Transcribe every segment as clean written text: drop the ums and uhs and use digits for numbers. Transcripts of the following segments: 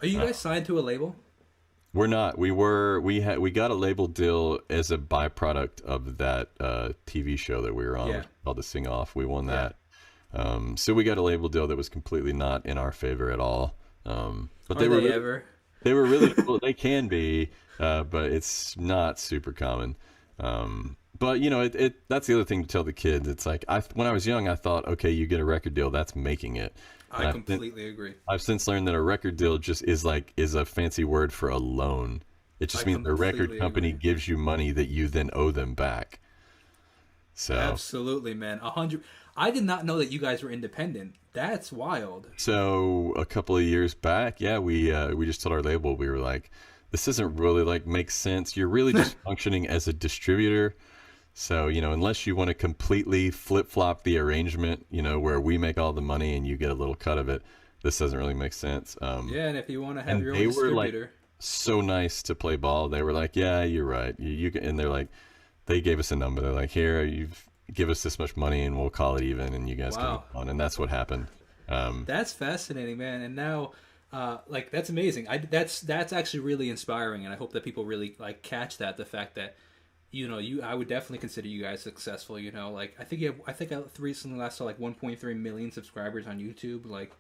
Are you guys signed to a label? We're not. We got a label deal as a byproduct of that TV show that we were on, which Yeah. is called The Sing Off. We won Yeah. that. So we got a label deal that was completely not in our favor at all. But Are they ever? they were really cool. They can be, but it's not super common. But you know, that's the other thing to tell the kids. It's like when I was young, I thought, okay, you get a record deal, that's making it. I And completely agree. I've since learned that a record deal just is a fancy word for a loan. It I just means the record completely company agree. gives you money that you then owe them back. So Absolutely, man. 100. I did not know that you guys were independent. That's wild. So a couple of years back, yeah, we just told our label, we were like, this doesn't really like make sense. You're really just functioning as a distributor. So, you know, unless you want to completely flip flop the arrangement, you know, where we make all the money and you get a little cut of it, this doesn't really make sense. Yeah, and if you want to have And your own they were like distributor, so nice to play ball. They were like, yeah, you're right. And they're like, they gave us a number. They're like, here, you give us this much money and we'll call it even and you guys can move wow. on. And that's what happened. That's fascinating, man. And now, like that's amazing. That's actually really inspiring, and I hope that people really like catch that the fact that I would definitely consider you guys successful. Like I think I recently last saw like 1.3 million subscribers on YouTube. Like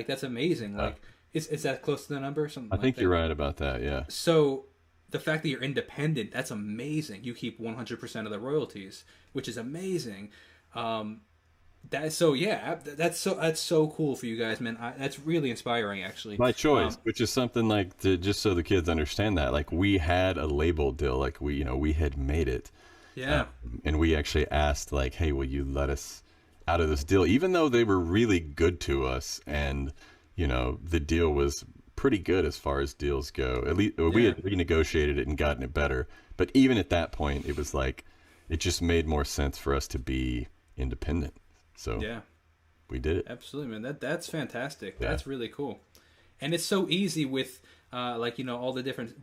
that's amazing. Uh, Like is that close to the number? I Something like think you're that. right about that. Yeah. So the fact that you're independent, that's amazing. You keep 100% of the royalties, which is amazing. Um, that's so cool for you guys, man. That's really inspiring, actually. My choice, Um, which is something like just so the kids understand that, like we had a label deal, like we had made it, yeah, and we actually asked, like, hey, will you let us out of this deal, even though they were really good to us, and the deal was pretty good as far as deals go. At least we yeah, had renegotiated it and gotten it better, but even at that point, it was like it just made more sense for us to be independent. So yeah. we did it. Absolutely, man. That's fantastic. Yeah. That's really cool. And it's so easy with all the different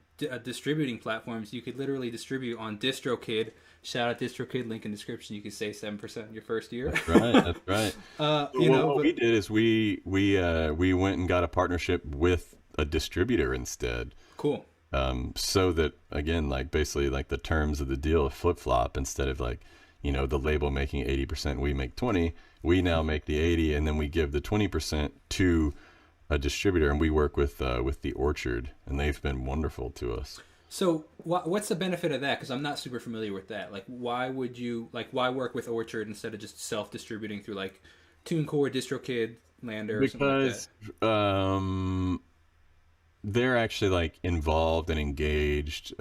distributing platforms. You could literally distribute on DistroKid. Shout out DistroKid, link in description. You could save 7% in your first year. That's right. That's right. So what But we did is we went and got a partnership with a distributor instead, cool. so that again, like basically like the terms of the deal flip flop. Instead of like the label making 80%, we make 20. We now make the 80, and then we give the 20% to a distributor, and we work with the Orchard, and they've been wonderful to us. So what's the benefit of that? Because I'm not super familiar with that. Like, why work with Orchard instead of just self-distributing through like TuneCore, DistroKid, Lander, or something like that? Because they're actually like involved and engaged.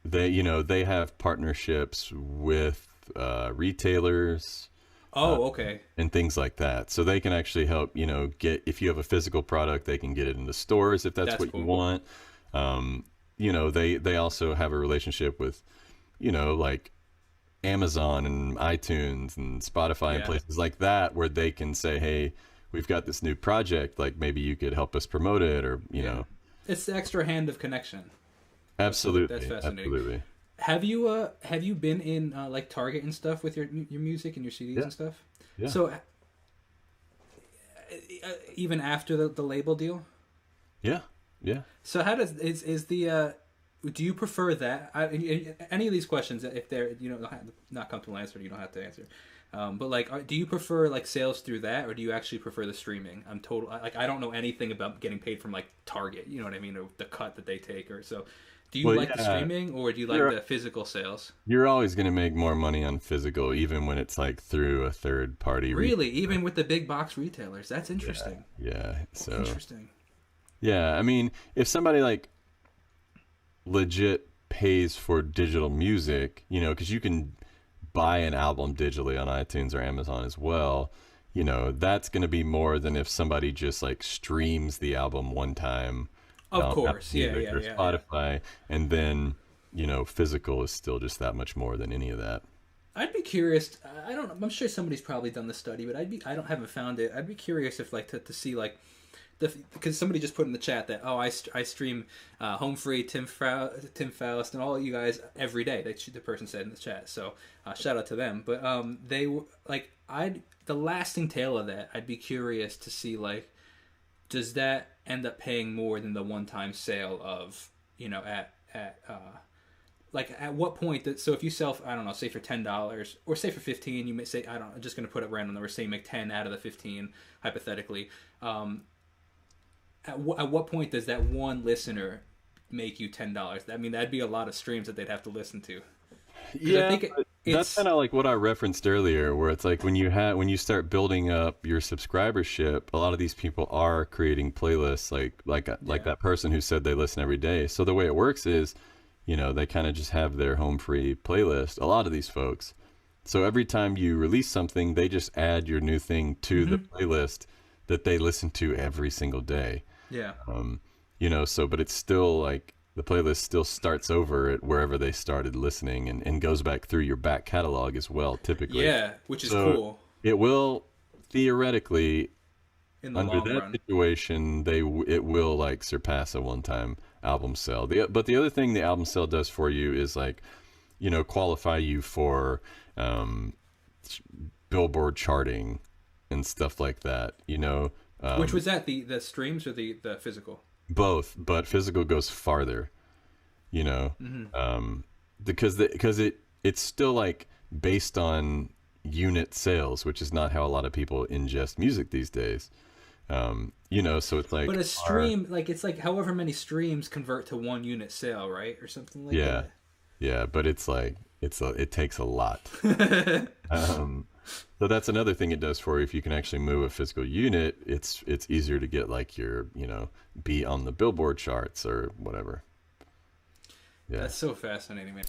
They have partnerships with retailers Oh, okay. and things like that, so they can actually help. Get if you have a physical product, they can get it into stores if that's That's what you cool. want. They also have a relationship with like Amazon and iTunes and Spotify and Yeah. places like that, where they can say, hey, we've got this new project, like maybe you could help us promote it, or Yeah. It's the extra hand of connection. That's absolutely, fascinating. absolutely. Have you been in like Target and stuff with your music and your CDs Yeah, and stuff? yeah, So even after the label deal. yeah, yeah. So how does is the do you prefer that? Any of these questions, if they're not comfortable answering, you don't have to answer. But like, do you prefer like sales through that, or do you actually prefer the streaming? I don't know anything about getting paid from like Target. You know what I mean, or the cut that they take, or so. Do you Well, like the yeah, streaming, or do you like you're the physical sales? you're always going to make more money on physical, even when it's like through a third party Really, retailer. even with the big box retailers, that's Yeah, interesting. yeah. So Interesting. yeah, I mean, if somebody like legit pays for digital music, because you can buy an album digitally on iTunes or Amazon as well, that's going to be more than if somebody just like streams the album one time Of on Apple course, yeah, Music yeah, or yeah, yeah. Spotify, and then physical is still just that much more than any of that. I'd be curious. I don't know. I'm sure somebody's probably done the study, but haven't found it. I'd be curious if like to see like because somebody just put in the chat that I stream Home Free, Tim Faust, and all you guys every day. The person said in the chat. So shout out to them. But they like the lasting tale of that. I'd be curious to see like does that end up paying more than the one-time sale of, like at what point that, so if you sell, I don't know, say for $10 or say for 15, you may say, I don't know, I'm just going to put a random number, say you make 10 out of the 15 hypothetically. At what point does that one listener make you $10? I mean, that'd be a lot of streams that they'd have to listen to. Because I Yeah, think but that's it's kind of like what I referenced earlier, where it's like when you start building up your subscribership, a lot of these people are creating playlists, like yeah. that person who said they listen every day. So the way it works is, they kind of just have their home free playlist. A lot of these folks. So every time you release something, they just add your new thing to the Mm-hmm. playlist that they listen to every single day. Yeah. Um, so, but it's still like the playlist still starts over at wherever they started listening and goes back through your back catalog as well, typically. Yeah, which is So cool it will theoretically, in the under long that run. situation, it will like surpass a one-time album sale. But the other thing the album sale does for you is like, qualify you for um, Billboard charting and stuff like that. Which was that, the streams or the physical? Both, but physical goes farther. You know, Mm-hmm. because it's still like based on unit sales, which is not how a lot of people ingest music these days. So it's But like a stream, like it's like however many streams convert to one unit sale, right, or something like yeah, yeah, but it's like it takes a lot. that. Um, so that's another thing it does for you. If you can actually move a physical unit, it's easier to get like your be on the Billboard charts or whatever. Yeah. That's so fascinating, man.